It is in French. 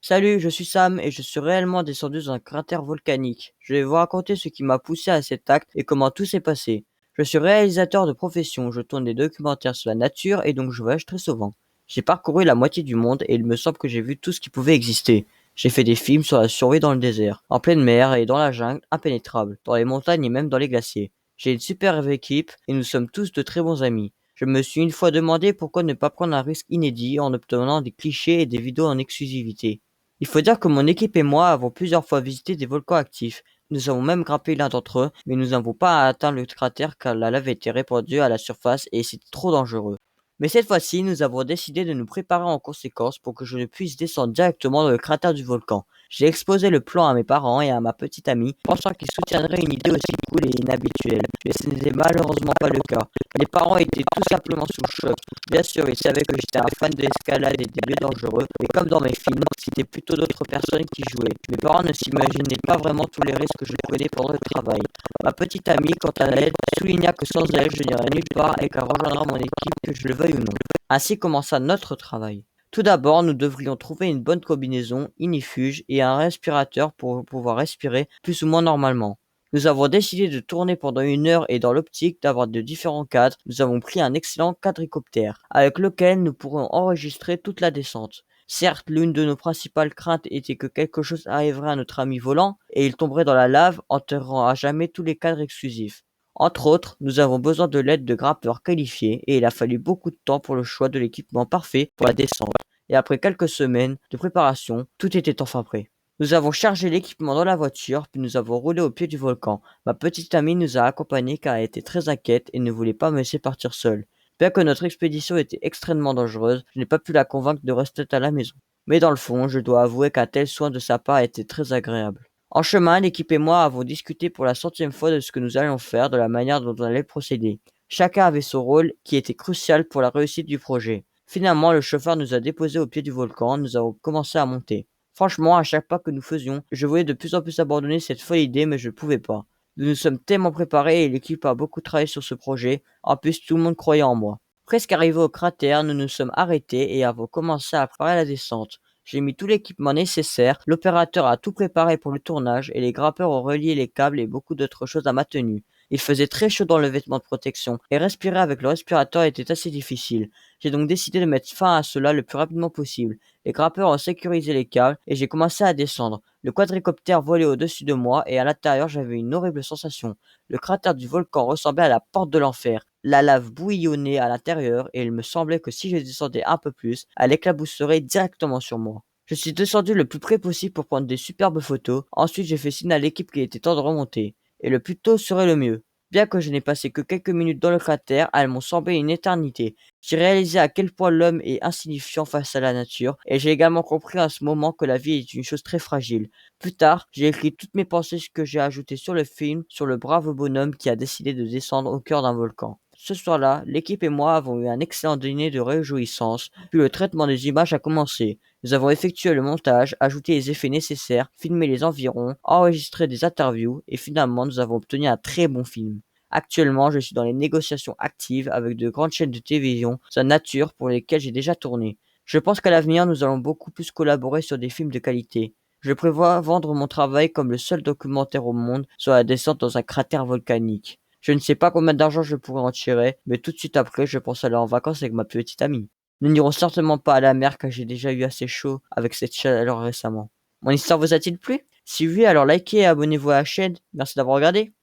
Salut, je suis Sam et je suis réellement descendu dans un cratère volcanique. Je vais vous raconter ce qui m'a poussé à cet acte et comment tout s'est passé. Je suis réalisateur de profession, je tourne des documentaires sur la nature et donc je voyage très souvent. J'ai parcouru la moitié du monde et il me semble que j'ai vu tout ce qui pouvait exister. J'ai fait des films sur la survie dans le désert, en pleine mer et dans la jungle impénétrable, dans les montagnes et même dans les glaciers. J'ai une super équipe et nous sommes tous de très bons amis. Je me suis une fois demandé pourquoi ne pas prendre un risque inédit en obtenant des clichés et des vidéos en exclusivité. Il faut dire que mon équipe et moi avons plusieurs fois visité des volcans actifs. Nous avons même grimpé l'un d'entre eux, mais nous n'avons pas atteint le cratère car la lave était répandue à la surface et c'était trop dangereux. Mais cette fois-ci, nous avons décidé de nous préparer en conséquence pour que je ne puisse descendre directement dans le cratère du volcan. J'ai exposé le plan à mes parents et à ma petite amie, pensant qu'ils soutiendraient une idée aussi cool et inhabituelle. Mais ce n'était malheureusement pas le cas. Les parents étaient tout simplement sous le choc. Bien sûr, ils savaient que j'étais un fan de l'escalade et des lieux dangereux, mais comme dans mes films, c'était plutôt d'autres personnes qui jouaient. Mes parents ne s'imaginaient pas vraiment tous les risques que je prenais pendant le travail. Ma petite amie, quant à elle, souligna que sans elle, je n'irais nulle part et qu'elle rejoindra mon équipe, que je le veuille ou non. Ainsi commença notre travail. Tout d'abord, nous devrions trouver une bonne combinaison, inifuge et un respirateur pour pouvoir respirer plus ou moins normalement. Nous avons décidé de tourner pendant 1 heure et dans l'optique d'avoir de différents cadres, nous avons pris un excellent quadricoptère avec lequel nous pourrons enregistrer toute la descente. Certes, l'une de nos principales craintes était que quelque chose arriverait à notre ami volant et il tomberait dans la lave, enterrant à jamais tous les cadres exclusifs. Entre autres, nous avons besoin de l'aide de grimpeurs qualifiés et il a fallu beaucoup de temps pour le choix de l'équipement parfait pour la descente. Et après quelques semaines de préparation, tout était enfin prêt. Nous avons chargé l'équipement dans la voiture, puis nous avons roulé au pied du volcan. Ma petite amie nous a accompagnés car elle était très inquiète et ne voulait pas me laisser partir seule. Bien que notre expédition était extrêmement dangereuse, je n'ai pas pu la convaincre de rester à la maison. Mais dans le fond, je dois avouer qu'un tel soin de sa part était très agréable. En chemin, l'équipe et moi avons discuté pour la centième fois de ce que nous allions faire, de la manière dont on allait procéder. Chacun avait son rôle qui était crucial pour la réussite du projet. Finalement, le chauffeur nous a déposés au pied du volcan, nous avons commencé à monter. Franchement, à chaque pas que nous faisions, je voyais de plus en plus abandonner cette folle idée, mais je ne pouvais pas. Nous nous sommes tellement préparés et l'équipe a beaucoup travaillé sur ce projet. En plus, tout le monde croyait en moi. Presque arrivés au cratère, nous nous sommes arrêtés et avons commencé à préparer la descente. J'ai mis tout l'équipement nécessaire, l'opérateur a tout préparé pour le tournage et les grimpeurs ont relié les câbles et beaucoup d'autres choses à ma tenue. Il faisait très chaud dans le vêtement de protection et respirer avec le respirateur était assez difficile. J'ai donc décidé de mettre fin à cela le plus rapidement possible. Les grimpeurs ont sécurisé les câbles et j'ai commencé à descendre. Le quadricoptère volait au-dessus de moi et à l'intérieur j'avais une horrible sensation. Le cratère du volcan ressemblait à la porte de l'enfer. La lave bouillonnait à l'intérieur et il me semblait que si je descendais un peu plus, elle éclabousserait directement sur moi. Je suis descendu le plus près possible pour prendre des superbes photos. Ensuite, j'ai fait signe à l'équipe qu'il était temps de remonter. Et le plus tôt serait le mieux. Bien que je n'ai passé que quelques minutes dans le cratère, elles m'ont semblé une éternité. J'ai réalisé à quel point l'homme est insignifiant face à la nature, et j'ai également compris à ce moment que la vie est une chose très fragile. Plus tard, j'ai écrit toutes mes pensées que j'ai ajoutées sur le film, sur le brave bonhomme qui a décidé de descendre au cœur d'un volcan. Ce soir-là, l'équipe et moi avons eu un excellent dîner de réjouissance, puis le traitement des images a commencé. Nous avons effectué le montage, ajouté les effets nécessaires, filmé les environs, enregistré des interviews, et finalement nous avons obtenu un très bon film. Actuellement, je suis dans les négociations actives avec de grandes chaînes de télévision sur la nature pour lesquelles j'ai déjà tourné. Je pense qu'à l'avenir, nous allons beaucoup plus collaborer sur des films de qualité. Je prévois vendre mon travail comme le seul documentaire au monde sur la descente dans un cratère volcanique. Je ne sais pas combien d'argent je pourrais en tirer, mais tout de suite après, je pense aller en vacances avec ma petite amie. Nous n'irons certainement pas à la mer car j'ai déjà eu assez chaud avec cette chaleur récemment. Mon histoire vous a-t-il plu? Si oui, alors likez et abonnez-vous à la chaîne. Merci d'avoir regardé.